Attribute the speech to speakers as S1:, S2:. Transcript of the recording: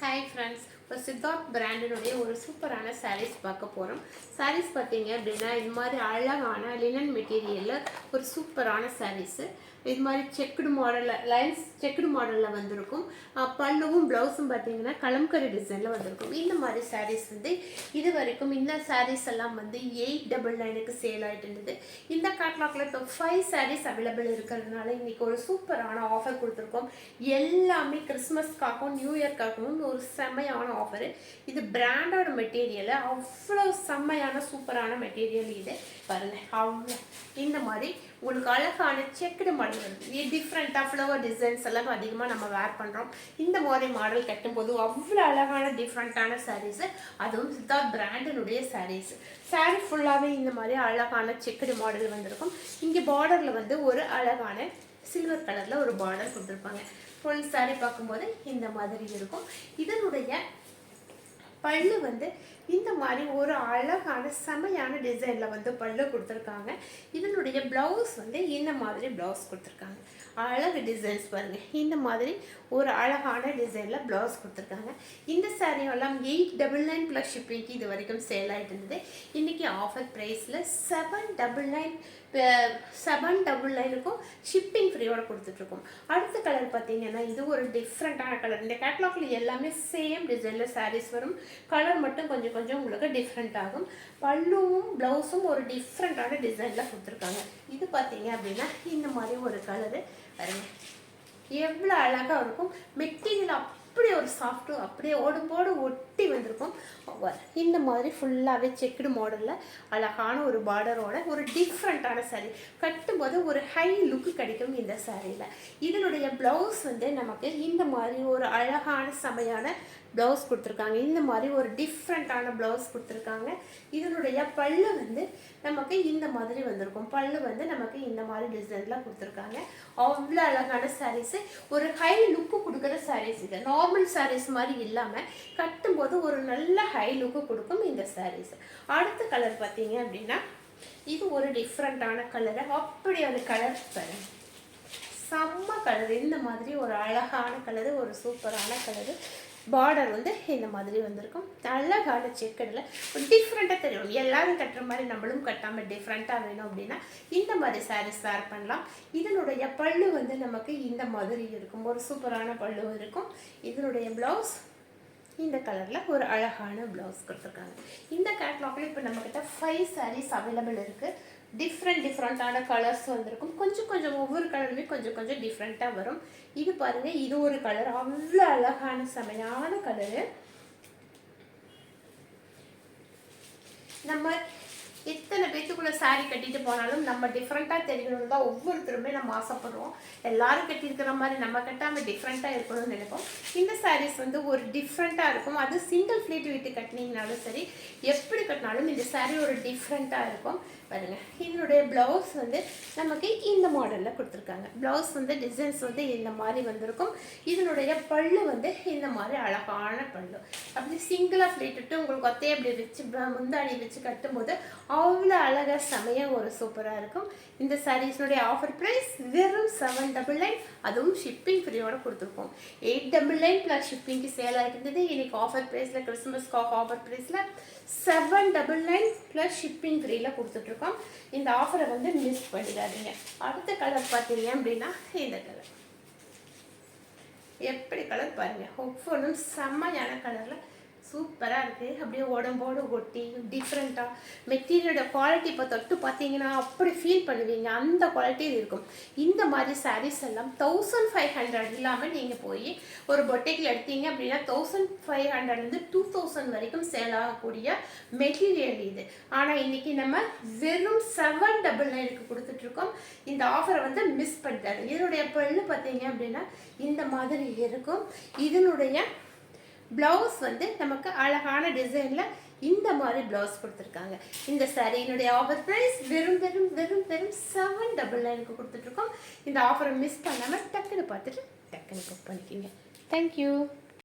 S1: Hi friends, இப்போ சித்தார்த் பிராண்டினுடைய ஒரு சூப்பரான சாரீஸ் பார்க்க போகிறோம். சாரீஸ் பார்த்தீங்க அப்படின்னா இது மாதிரி அழகான லினன் மெட்டீரியலில் ஒரு சூப்பரான சாரீஸு. இது மாதிரி செக்குடு மாடலில் லைன்ஸ் செக்குடு மாடலில் வந்திருக்கும். பல்லுவும் ப்ளவுஸும் பார்த்தீங்கன்னா கலம்கரி டிசைனில் வந்திருக்கும். இந்த மாதிரி சாரீஸ் வந்து இது வரைக்கும் இந்த சாரீஸ் எல்லாம் வந்து 899க்கு சேல் ஆகிட்டு இருந்தது. இந்த கேட்லாக்ல இப்போ 5 சாரீஸ் அவைலபிள் இருக்கிறதுனால இன்றைக்கி ஒரு சூப்பரான ஆஃபர் கொடுத்துருக்கோம். எல்லாமே கிறிஸ்மஸ்க்காகவும் நியூ இயர்க்காகவும் ஒரு செம்மையான ஆஃபரு. இது பிராண்டோட மெட்டீரியல், அவ்வளோ செம்மையான சூப்பரான மெட்டீரியல். இது பாருங்கள், அவ்வளோ இந்த மாதிரி உங்களுக்கு அழகான செக்குடு மாடல் வருது. டிஃப்ரெண்ட்டாக ஃப்ளவர் டிசைன்ஸ் எல்லாம் அதிகமாக நம்ம வேர் பண்ணுறோம். இந்த மாதிரி மாடல் கட்டும்போது அவ்வளோ அழகான டிஃப்ரெண்ட்டான சாரீஸு, அதுவும் சித்தார்த் பிராண்டினுடைய சாரீஸு. சாரீ ஃபுல்லாகவே இந்த மாதிரி அழகான செக்குடு மாடல் வந்திருக்கும். இங்கே பார்டரில் வந்து ஒரு அழகான சில்வர் கலரில் ஒரு பார்டர் கொடுத்துருப்பாங்க. ஃபுல் சாரீ பார்க்கும்போது இந்த மாதிரி இருக்கும். இதனுடைய பல்லு வந்து இந்த மாதிரி ஒரு அழகான செமையான டிசைனில் வந்து பல்லு கொடுத்துருக்காங்க. இதனுடைய ப்ளவுஸ் வந்து இந்த மாதிரி ப்ளவுஸ் கொடுத்துருக்காங்க. அழகு டிசைன்ஸ் பாருங்கள், இந்த மாதிரி ஒரு அழகான டிசைனில் ப்ளவுஸ் கொடுத்துருக்காங்க. இந்த சாரீ எல்லாம் 899 ப்ளஸ் ஷிப்பிங்க்கு இது வரைக்கும் சேல் ஆகிட்டு இருந்தது. இன்றைக்கி ஆஃபர் ப்ரைஸில் 799க்கும் ஷிப்பிங் ஃப்ரீயோட கொடுத்துட்ருக்கோம். அடுத்த கலர் பார்த்தீங்கன்னா இது ஒரு டிஃப்ரெண்ட்டான கலர். இந்த கேட்லாக்ல எல்லாமே சேம் டிசைனில் சாரீஸ் வரும். கலர் மட்டும் கொஞ்சம் கொஞ்சம் உங்களுக்கு டிஃப்ரெண்ட் ஆகும். பல்லுவும் ப்ளவுஸும் ஒரு டிஃப்ரெண்ட்டான டிசைனில் கொடுத்துருக்காங்க. இது பார்த்தீங்க அப்படின்னா இந்த மாதிரி ஒரு கலரு பாருங்க, எவ்வளோ அழகாக இருக்கும். மெட்டீரியல் அப்படியே ஒரு சாஃப்ட்டும் அப்படியே ஓடும்போடு ஒட்டி வந்திருக்கும். இந்த மாதிரி ஃபுல்லாகவே செக்குடு மாடலில் அழகான ஒரு பார்டரோட ஒரு டிஃப்ரெண்ட்டான சாரீ கட்டும்போது ஒரு ஹை லுக்கு கிடைக்கும் இந்த சாரியில். இதனுடைய ப்ளவுஸ் வந்து நமக்கு இந்த மாதிரி ஒரு அழகான செமையான ப்ளவுஸ் கொடுத்துருக்காங்க. இந்த மாதிரி ஒரு டிஃப்ரெண்ட்டான ப்ளவுஸ் கொடுத்துருக்காங்க. இதனுடைய பல்லு வந்து நமக்கு இந்த மாதிரி வந்திருக்கும். பல்லு வந்து நமக்கு இந்த மாதிரி டிசைனில் கொடுத்துருக்காங்க. அவ்வளோ அழகான சாரீஸு, ஒரு ஹை லுக்கு கொடுக்குற சாரீஸ். இது நார்மல் சாரீஸ் மாதிரி இல்லாமல் கட்டும்போது ஒரு நல்ல ஹை லுக்கு கொடுக்கும் இந்த சாரீஸ். அடுத்த கலர் பார்த்தீங்க அப்படின்னா இது ஒரு டிஃப்ரெண்ட்டான கலரு. அப்படி ஒரு கலர் பாருங்க, செம்ம கலர். இந்த மாதிரி ஒரு அழகான கலரு, ஒரு சூப்பரான கலரு. பார்டர் வந்து இந்த மாதிரி வந்திருக்கும். அழகான செக்கடில் ஒரு டிஃப்ரெண்ட்டாக தெரியும். எல்லாரும் கட்டுற மாதிரி நம்மளும் கட்டாமல் டிஃப்ரெண்ட்டாக வேணும் அப்படின்னா இந்த மாதிரி சாரீஸ் வேர் பண்ணலாம். இதனுடைய பல்லு வந்து நமக்கு இந்த மாதிரி இருக்கும். ஒரு சூப்பரான பல்லு இருக்கும். இதனுடைய ப்ளவுஸ் இந்த கலரில் ஒரு அழகான ப்ளவுஸ் கொடுத்துருக்காங்க. இந்த கேட்லாக்ல இப்போ நம்மக்கிட்ட 5 சாரீஸ் அவைலபிள் இருக்குது. டிஃப்ரெண்ட்டான கலர்ஸ் வந்திருக்கும். கொஞ்சம் கொஞ்சம் ஒவ்வொரு கலருமே கொஞ்சம் கொஞ்சம் டிஃப்ரெண்ட்டாக வரும். இது பாருங்கள், இது ஒரு கலர், அவ்வளோ அழகான செமையான கலரு. நம்ம எத்தனை பேத்துக்குள்ள சாரீ கட்டிட்டு போனாலும் நம்ம டிஃப்ரெண்ட்டாக தெரியணும்னு தான் ஒவ்வொருத்தருமே நம்ம ஆசைப்படுறோம். எல்லாரும் கட்டியிருக்கிற மாதிரி நம்ம கட்டாமல் டிஃப்ரெண்ட்டாக இருக்கணும்னு நினைப்போம். இந்த சாரீஸ் வந்து ஒரு டிஃப்ரெண்ட்டாக இருக்கும். அது சிங்கிள் ஃப்ளீட் விட்டு கட்டினீங்கனாலும் சரி, எப்படி கட்டினாலும் இந்த சாரீ ஒரு டிஃப்ரெண்ட்டாக இருக்கும். பாருங்கள், இதனுடைய ப்ளவுஸ் வந்து நமக்கு இந்த மாடலில் கொடுத்துருக்காங்க. ப்ளவுஸ் வந்து டிசைன்ஸ் வந்து இந்த மாதிரி வந்திருக்கும். இதனுடைய பல்லு வந்து இந்த மாதிரி அழகான பல்லு. அப்படி சிங்கிளாக ஃப்ளீட் விட்டு உங்களுக்கு ஒத்தையை அப்படி வச்சு முந்தாடி வச்சு கட்டும்போது அவ்வளோ அழகாக செமையாக ஒரு சூப்பராக இருக்கும். இந்த சாரீஸ்னுடைய ஆஃபர் ப்ரைஸ் வெறும் 799, அதுவும் ஷிப்பிங் ஃப்ரீயோட கொடுத்துருக்கோம். 899 ப்ளஸ் ஷிப்பிங்க்கு சேல் ஆகிருந்தது. இன்றைக்கி ஆஃபர் ப்ரைஸில் கிறிஸ்மஸ்க்கு ஆஃபர் ப்ரைஸில் 799 ப்ளஸ் ஷிப்பிங் ஃப்ரீயில் கொடுத்துட்ருக்கோம். இந்த ஆஃபரை வந்து மிஸ் பண்ணிடாதீங்க. அடுத்த கலர் பார்த்தீங்க அப்படின்னா இந்த கலர், எப்படி கலர் பாருங்கள், ஒவ்வொன்றும் செம்மையான கலரில் சூப்பராக இருக்குது. அப்படியே உடம்போடு ஒட்டி டிஃப்ரெண்ட்டாக மெட்டீரியலோட குவாலிட்டி இப்போ தொட்டு பார்த்தீங்கன்னா அப்படி ஃபீல் பண்ணுவீங்க. அந்த குவாலிட்டி இருக்கும். இந்த மாதிரி சாரீஸ் எல்லாம் 1500 இல்லாமல் நீங்கள் போய் ஒரு பொட்டிக்கில் எடுத்தீங்க அப்படின்னா 1500 2000 வரைக்கும் சேல் ஆகக்கூடிய மெட்டீரியல் இது. ஆனால் இன்றைக்கி நம்ம வெறும் 799க்கு கொடுத்துட்ருக்கோம். இந்த ஆஃபரை வந்து மிஸ் பண்ணிட்டாரு. இதனுடைய பல்லு பார்த்தீங்க அப்படின்னா இந்த மாதிரி இருக்கும். இதனுடைய ப்ளவுஸ் வந்து நமக்கு அழகான டிசைனில் இந்த மாதிரி ப்ளவுஸ் கொடுத்துருக்காங்க. இந்த சாரீனுடைய ஆஃபர் ப்ரைஸ் வெறும் 799க்கு கொடுத்துட்ருக்கோம். இந்த ஆஃபரை மிஸ் பண்ணாமல் டக்குன்னு பார்த்துட்டு டக்குன்னு புக் பண்ணிக்கிங்க. தேங்க்யூ.